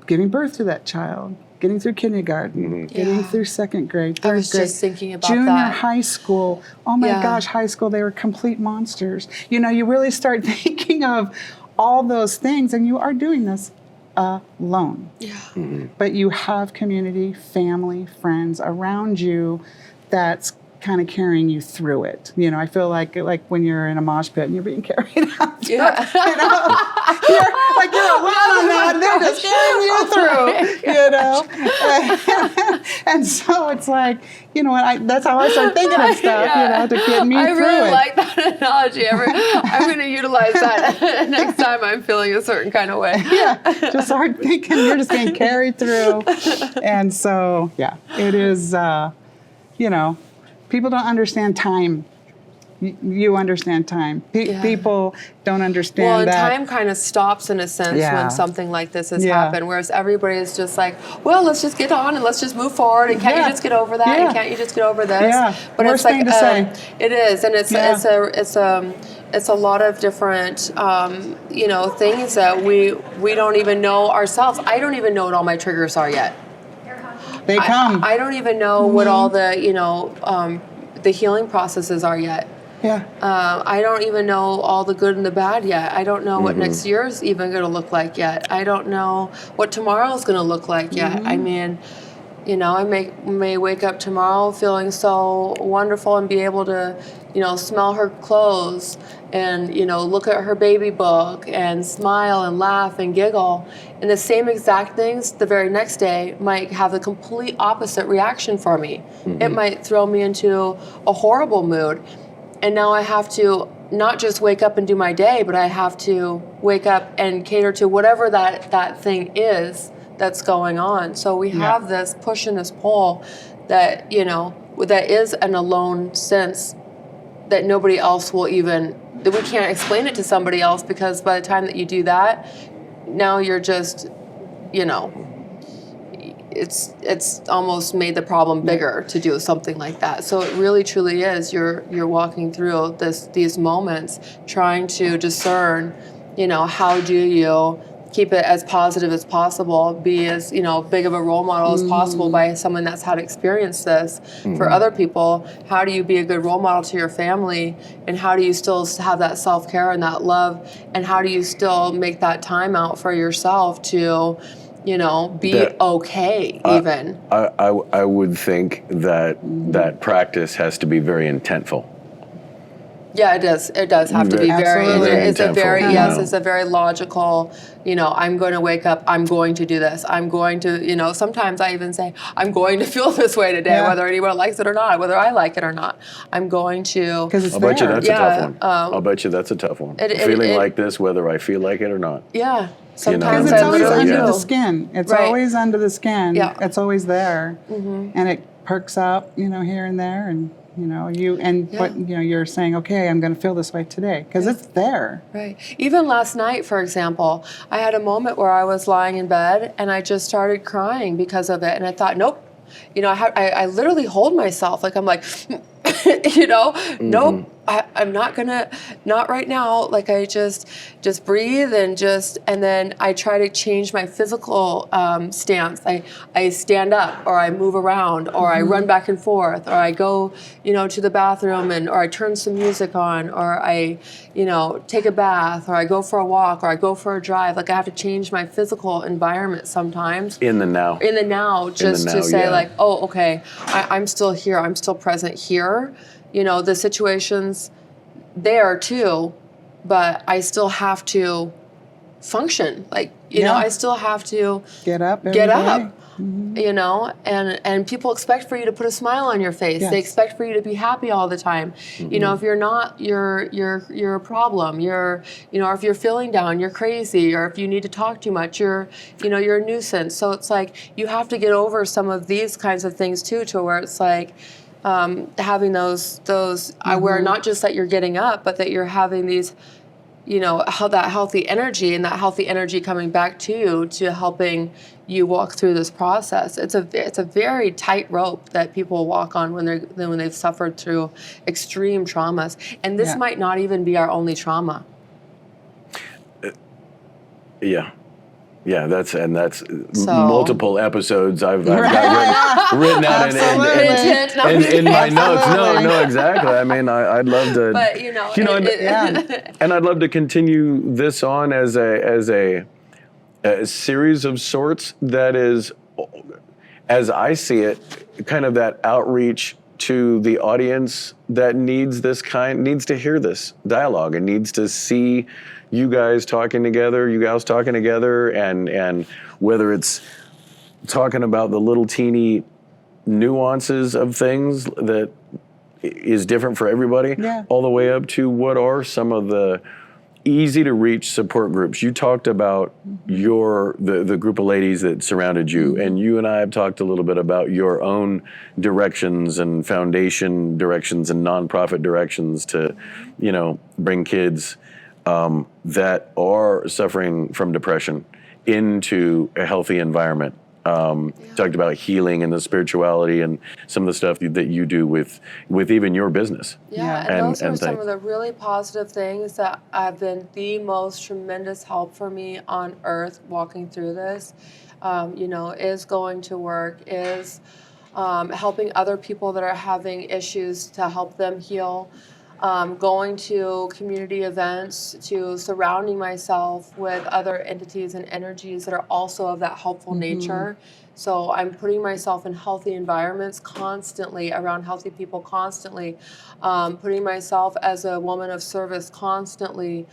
Speaker 3: giving birth to that child, getting through kindergarten, getting through second grade, third grade.
Speaker 2: I was just thinking about
Speaker 3: junior
Speaker 2: that.
Speaker 3: high school. Oh my gosh, high school, they were complete monsters. You really start thinking of all those things, and you are doing this alone.
Speaker 2: Yeah.
Speaker 3: But you have community, family, friends around you that's kind of carrying you through it. I feel like when you're in a mosh pit and you're being carried out.
Speaker 2: Yeah.
Speaker 3: You're alone on that, and they're just carrying you through. And so it's like, that's how I start thinking of stuff, to get me through it.
Speaker 2: I really like that analogy. I'm going to utilize that next time I'm feeling a certain kind of way.
Speaker 3: Just start thinking you're just being carried through. And so, it is, people don't understand time. You understand time. People don't understand
Speaker 2: well, and
Speaker 3: that.
Speaker 2: time kind of stops in a sense when something like this has happened, whereas everybody is just like, well, let's just get on and let's just move forward, and can't you just get over that, and can't you just get over this? But
Speaker 3: Worst thing to say.
Speaker 2: It is, and it's a lot of different things that we don't even know ourselves. I don't even know what all my triggers are yet.
Speaker 3: They come.
Speaker 2: I don't even know what all the the healing processes are yet. I don't even know all the good and the bad yet. I don't know what next year's even going to look like yet. I don't know what tomorrow's going to look like yet. I mean, I may wake up tomorrow feeling so wonderful and be able to, smell her clothes and, look at her baby book and smile and laugh and giggle. And the same exact things the very next day might have the complete opposite reaction for me. It might throw me into a horrible mood. And now I have to not just wake up and do my day, but I have to wake up and cater to whatever that thing is that's going on. So we have this push and this pull that, that is an alone sense that nobody else will that we can't explain it to somebody else, because by the time that you do that, now you're just, it's almost made the problem bigger to do something like that. So it really truly is you're walking through these moments trying to discern, how do you keep it as positive as possible, be as big of a role model as possible by someone that's had experienced this. For other people, how do you be a good role model to your family, and how do you still have that self-care and that love, and how do you still make that time out for yourself to be okay even?
Speaker 1: I would think that practice has to be very intentful.
Speaker 2: Yeah, it is. It does have to be very. It's a very It's a very logical. I'm going to wake up. I'm going to do this. I'm going to. Sometimes I even say I'm going to feel this way today, whether anyone likes it or not, whether I like it or not. I'm going to.
Speaker 3: Because
Speaker 1: I'll bet you that's a tough one. I'll bet you that's a tough one. Feeling like this, whether I feel like it or not.
Speaker 2: Yeah. Sometimes
Speaker 3: it's always under the skin. It's always under the skin.
Speaker 2: Yeah.
Speaker 3: It's always there, and it perks up, here and there, and. You're saying, okay, I'm going to feel this way today because it's there.
Speaker 2: Right. Even last night, for example, I had a moment where I was lying in bed and I just started crying because of it. And I thought, nope. I literally hold myself. Like, I'm like, nope. I'm not gonna, not right now. Like I just breathe and then I try to change my physical stance. I stand up or I move around or I run back and forth or I go, to the bathroom or I turn some music on or I, take a bath or I go for a walk or I go for a drive. Like I have to change my physical environment sometimes.
Speaker 1: In the now.
Speaker 2: Just to say like, oh, okay, I'm still here. I'm still present here. The situation's there too, but I still have to function. Like, I still have to
Speaker 3: get up,
Speaker 2: and people expect for you to put a smile on your face.
Speaker 3: Yes.
Speaker 2: They expect for you to be happy all the time. If you're not, you're a problem. Or if you're feeling down, you're crazy. Or if you need to talk too much, you're a nuisance. So it's like, you have to get over some of these kinds of things too, to where it's like, having those where not just that you're getting up, but that you're having these, how that healthy energy and that healthy energy coming back to you to helping you walk through this process. It's a very tight rope that people walk on when they've suffered through extreme traumas, and this might not even be our only trauma. Yeah, that's
Speaker 1: multiple episodes I've got written out in my notes. No, exactly. I mean, I'd love to,
Speaker 2: but
Speaker 1: and I'd love to continue this on as a series of sorts that is, as I see it, kind of that outreach to the audience that needs to hear this dialogue and needs to see you gals talking together, and whether it's talking about the little teeny nuances of things that is different for everybody, all the way up to what are some of the easy to reach support groups. You talked about the group of ladies that surrounded you, and you and I have talked a little bit about your own directions and foundation directions and nonprofit directions to, bring kids that are suffering from depression into a healthy environment. Talked about healing and the spirituality and some of the stuff that you do with even your business.
Speaker 2: And those are some of the really positive things that have been the most tremendous help for me on earth walking through this. Is going to work, is helping other people that are having issues to help them heal. Going to community events, to surrounding myself with other entities and energies that are also of that helpful nature. So I'm putting myself in healthy environments constantly, around healthy people constantly, putting myself as a woman of service constantly.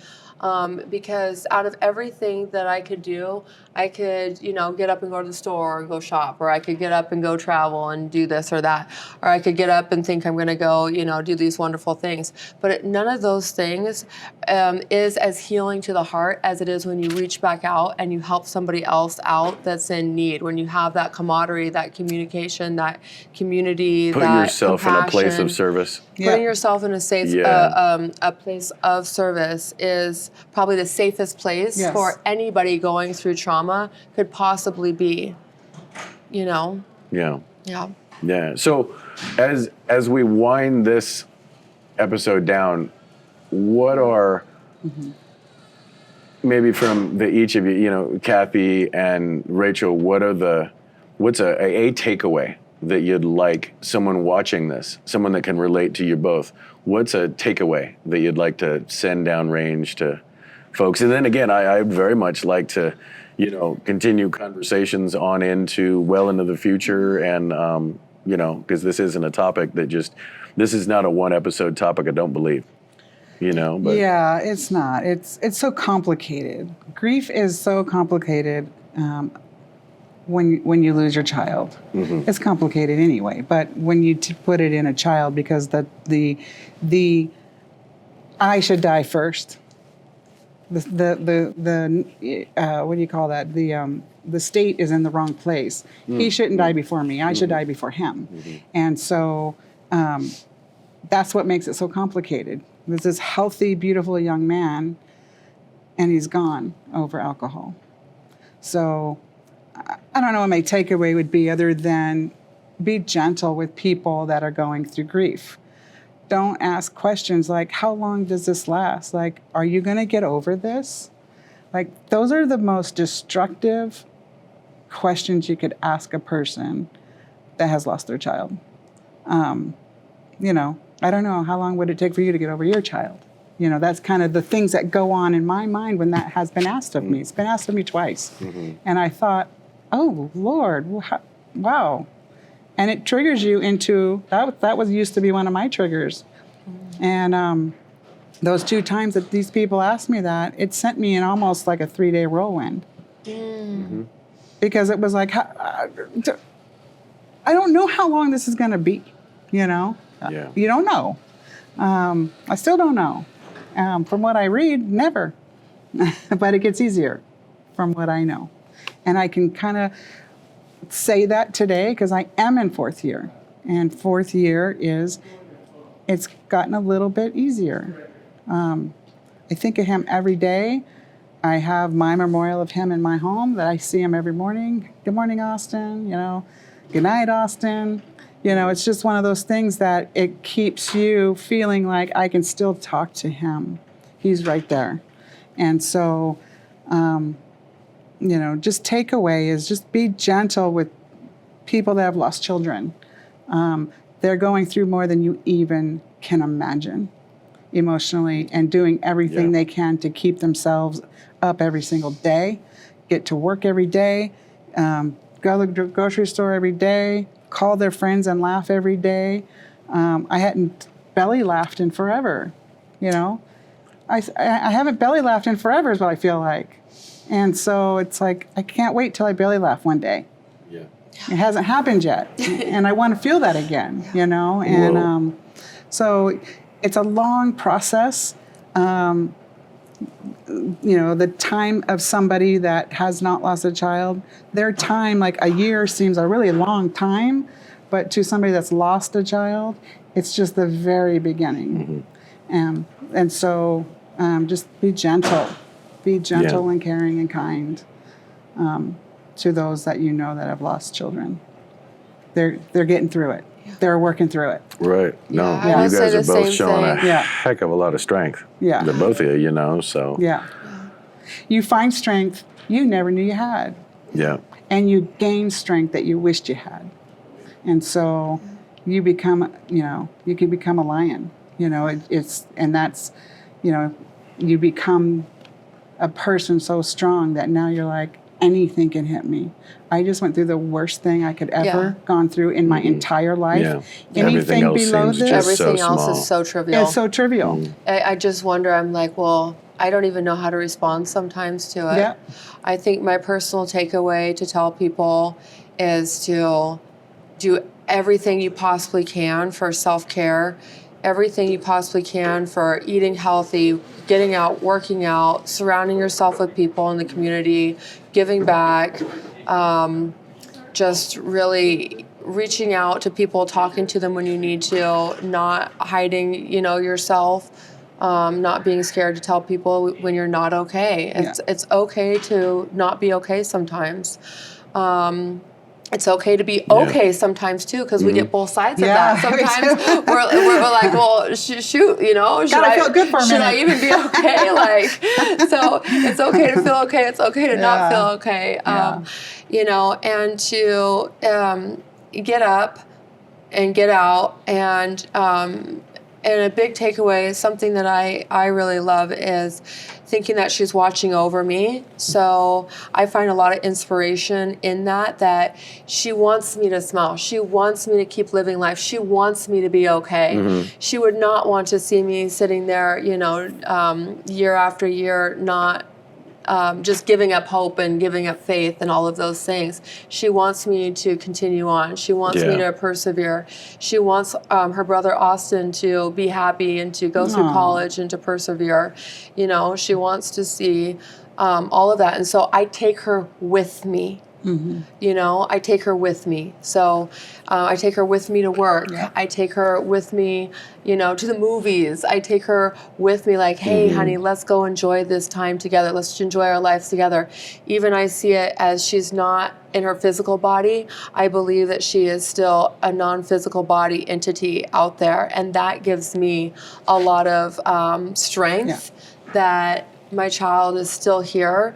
Speaker 2: Because out of everything that I could do, I could, get up and go to the store and go shop, or I could get up and go travel and do this or that, or I could get up and think I'm going to go, do these wonderful things. But none of those things is as healing to the heart as it is when you reach back out and you help somebody else out that's in need. When you have that camaraderie, that communication, that community,
Speaker 1: putting
Speaker 2: that
Speaker 1: yourself
Speaker 2: compassion,
Speaker 1: in a place of service.
Speaker 2: Putting yourself in a safe, a place of service is probably the safest place for anybody going through trauma could possibly be. Yeah.
Speaker 1: So as we wind this episode down, what are maybe from each of you, Kathy and Rachel, what's a takeaway that you'd like someone watching this, someone that can relate to you both? What's a takeaway that you'd like to send downrange to folks? And then again, I very much like to, continue conversations on into the future, and because this isn't a topic that this is not a one episode topic, I don't believe. But
Speaker 3: yeah, it's not. It's so complicated. Grief is so complicated. When you lose your child, it's complicated anyway. But when you put it in a child, because the I should die first. The what do you call that? The state is in the wrong place. He shouldn't die before me. I should die before him. And so that's what makes it so complicated. There's this healthy, beautiful young man, and he's gone over alcohol. So I don't know what my takeaway would be other than be gentle with people that are going through grief. don't ask questions like, how long does this last? Like, are you going to get over this? Like, those are the most destructive questions you could ask a person that has lost their child. You know, I don't know, how long would it take for you to get over your child? You know, that's kind of the things that go on in my mind when that has been asked of me. It's been asked of me twice. And I thought, oh, Lord, wow. And it triggers you into, that was used to be one of my triggers. And those 2 times that these people asked me that, it sent me in almost like a 3-day whirlwind. Because it was like, I don't know how long this is going to be, you know?
Speaker 1: Yeah.
Speaker 3: You don't know. I still don't know. From what I read, never. But it gets easier from what I know. And I can kind of say that today because I am in 4th year. And 4th year it's gotten a little bit easier. I think of him every day. I have my memorial of him in my home that I see him every morning. Good morning, Austin. You know, good night, Austin. You know, it's just one of those things that it keeps you feeling like I can still talk to him. He's right there. And so, you know, just takeaway is just be gentle with people that have lost children. They're going through more than you even can imagine emotionally and doing everything they can to keep themselves up every single day, get to work every day, go to the grocery store every day, call their friends and laugh every day. I hadn't belly laughed in forever, you know. I haven't belly laughed in forever is what I feel like. And so it's like, I can't wait till I belly laugh one day.
Speaker 1: Yeah.
Speaker 3: It hasn't happened yet. And I want to feel that again, you know. And so it's a long process. You know, the time of somebody that has not lost a child, their time, like a year seems a really long time, but to somebody that's lost a child, it's just the very beginning. And so just be gentle and caring and kind to those that you know that have lost children. They're getting through it. They're working through it.
Speaker 1: Right. No,
Speaker 2: I
Speaker 1: you
Speaker 2: say
Speaker 1: guys
Speaker 2: the
Speaker 1: are both
Speaker 2: same
Speaker 1: showing
Speaker 2: thing.
Speaker 1: a heck of a lot of strength.
Speaker 3: Yeah.
Speaker 1: The both of you, you know, so.
Speaker 3: Yeah. You find strength you never knew you had.
Speaker 1: Yeah.
Speaker 3: And you gain strength that you wished you had. And so you become, you know, you can become a lion. You know, and that's, you know, you become a person so strong that now you're like, anything can hit me. I just went through the worst thing I could ever gone through in my entire life.
Speaker 1: Yeah.
Speaker 3: Anything
Speaker 1: else
Speaker 3: below
Speaker 1: seems
Speaker 3: this,
Speaker 1: just
Speaker 2: Everything
Speaker 1: so
Speaker 2: else
Speaker 1: small.
Speaker 2: is so trivial.
Speaker 3: it's so trivial.
Speaker 2: I just wonder, I'm like, well, I don't even know how to respond sometimes to it.
Speaker 3: Yeah.
Speaker 2: I think my personal takeaway to tell people is to do everything you possibly can for self-care, everything you possibly can for eating healthy, getting out, working out, surrounding yourself with people in the community, giving back, just really reaching out to people, talking to them when you need to, not hiding, you know, yourself, not being scared to tell people when you're not okay. It's okay to not be okay sometimes. It's okay to be okay sometimes too, because we get both sides of that. Sometimes we're like, well, shoot, you know, should I
Speaker 3: feel good for a
Speaker 2: should I
Speaker 3: minute.
Speaker 2: even be okay? Like, so it's okay to feel okay. It's okay to not feel okay. You know, and to get up and get out and a big takeaway, something that I really love is thinking that she's watching over me. So I find a lot of inspiration in that she wants me to smile. She wants me to keep living life. She wants me to be okay. She would not want to see me sitting there, you know, year after year, not just giving up hope and giving up faith and all of those things. She wants me to continue on. She wants me to persevere. She wants her brother Austin to be happy and to go through college and to persevere. You know, she wants to see all of that. And so I take her with me You know, I take her with me. So I take her with me to work.
Speaker 3: Yeah.
Speaker 2: I take her with me, you know, to the movies. I take her with me like, hey, honey, let's go enjoy this time together. Let's enjoy our lives together. Even I see it as she's not in her physical body. I believe that she is still a non-physical body entity out there. And that gives me a lot of strength that my child is still here.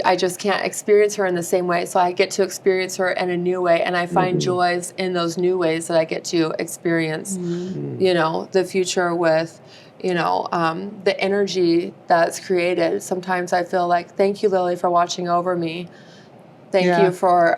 Speaker 2: I just can't experience her in the same way. So I get to experience her in a new way, and I find joys in those new ways that I get to experience, you know, the future with, you know, the energy that's created. Sometimes I feel like, thank you, Lily, for watching over me. Thank you for,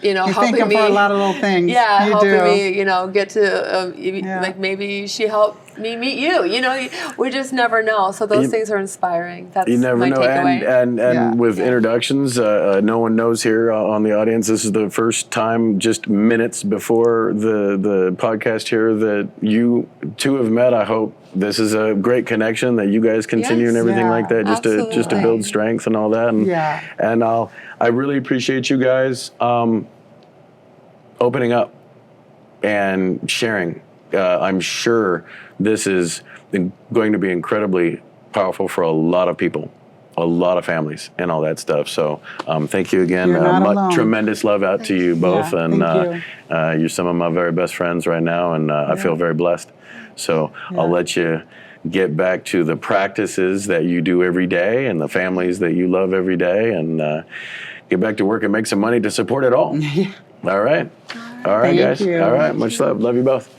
Speaker 2: you know, helping
Speaker 3: thank
Speaker 2: me.
Speaker 3: for a lot of little things.
Speaker 2: Yeah,
Speaker 3: you
Speaker 2: helping
Speaker 3: do.
Speaker 2: me, you know, get to, like maybe she helped me meet you. You know, we just never know. So those things are inspiring. That's
Speaker 1: You never
Speaker 2: my
Speaker 1: know.
Speaker 2: takeaway.
Speaker 1: And with introductions, no one knows here on the audience. This is the first time, just minutes before the podcast here, that you two have met. I hope this is a great connection, that you guys continue and everything like that, just to build strength and all that. And, and I really appreciate you guys opening up and sharing. I'm sure this is going to be incredibly powerful for a lot of people, a lot of families, and all that stuff. So thank you again.
Speaker 3: You're not alone.
Speaker 1: Tremendous love out to you both.
Speaker 3: Yeah,
Speaker 1: and
Speaker 3: thank
Speaker 1: you're some of my very best friends right now, and I feel very blessed. So I'll let you get back to the practices that you do every day and the families that you love every day, and get back to work and make some money to support it all. All right. All right,
Speaker 3: Thank
Speaker 1: guys.
Speaker 3: you.
Speaker 1: All right. Much love. Love you both.